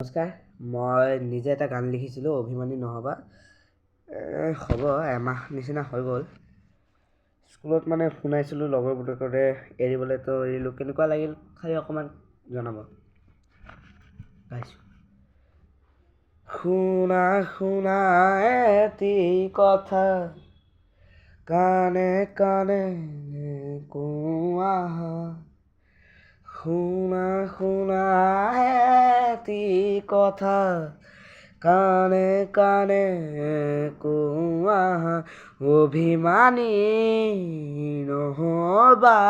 নমস্কাৰ, মই নিজে এটা গান লিখিছিলোঁ, অভিমানী নহ'বা। হ'ব এমাহ নিচিনা হৈ গ'ল। স্কুলত শুনাইছিলোঁ লগৰবোৰে এৰিবলৈ, তো এৰিলোঁ। কেনেকুৱা লাগিল খালি অকণমান জনাব। গাইছোঁ। শুনা শুনা এটি কথা, কাণে কাণে কোৱা। শুনা শুনা এটি কথা, কাণে কাণে কোৱা। অভিমানী নহ'বা,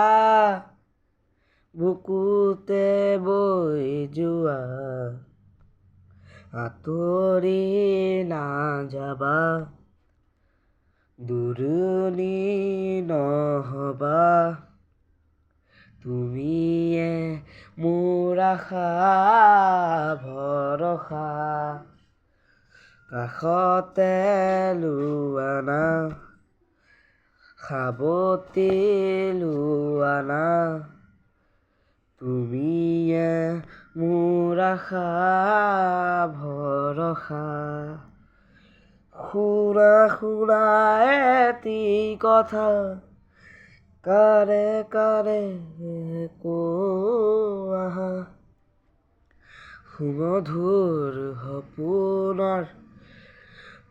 বুকুতে বৈ যোৱা। আঁতৰি নাযাবা, দূৰণি নহ'বা। তুমিয়ে মোৰ আশা ভৰসা। কাষতে লোৱা না, সাৱটি লোৱা না। তুমিয়ে মোৰ আশা ভৰসা। শুনা শুনা এটি কথা, কাণে কাণে কোৱা। সুমধুৰ সপোনৰ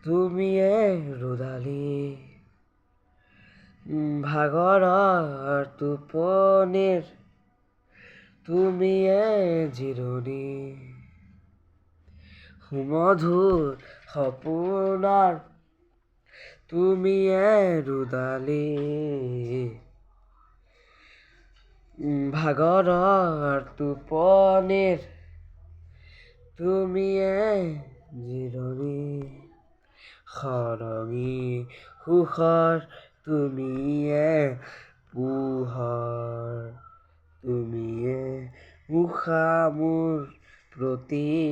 তুমিয়ে ৰ'দালি, ভাগৰৰ টোপনিৰ তুমিয়ে জিৰণি। সুমধুৰ সপোনৰ তুমিয়ে ৰ'দালি, ভাগৰৰ টোপনিৰ তুমিয়ে জিৰণি। সৰঙী সুখৰ তুমিয়ে পোহৰ, তুমিয়ে উষা মোৰ প্ৰতিপল।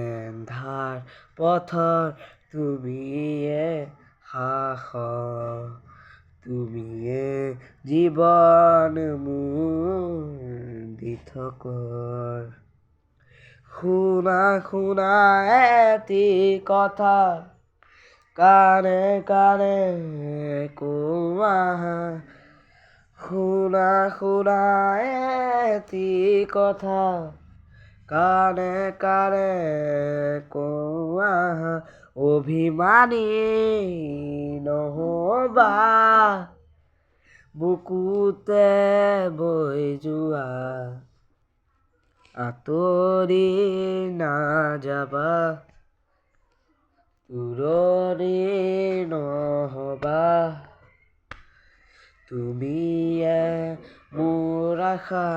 এন্ধাৰ পথৰ তুমিয়ে সাহস, তুমিয়ে জীৱন মোৰ দিঠকৰ। শুনা শুনা এটি কথা, কাণে কাণে কোৱা। শুনা শুনা এটি কথা, কাণে কাণে কোৱা। অভিমানী নহ'বা, বুকুতে বৈ যোৱা। আঁতৰি নাযাবা, দূৰণি নহ'বা। তুমিয়ে মোৰ আশা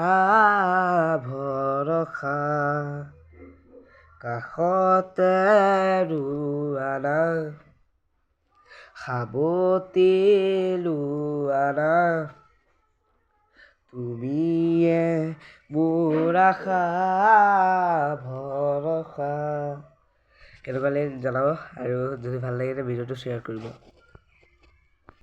ভৰসা। কাষতে ৰোৱা না, সাৱটি লোৱা না। তুমিয়ে মোৰ আশা ভৰসা। কেনেকুৱা লাগিল জনাব, আৰু যদি ভাল লাগিলে ভিডিঅ'টো শ্বেয়াৰ কৰিব।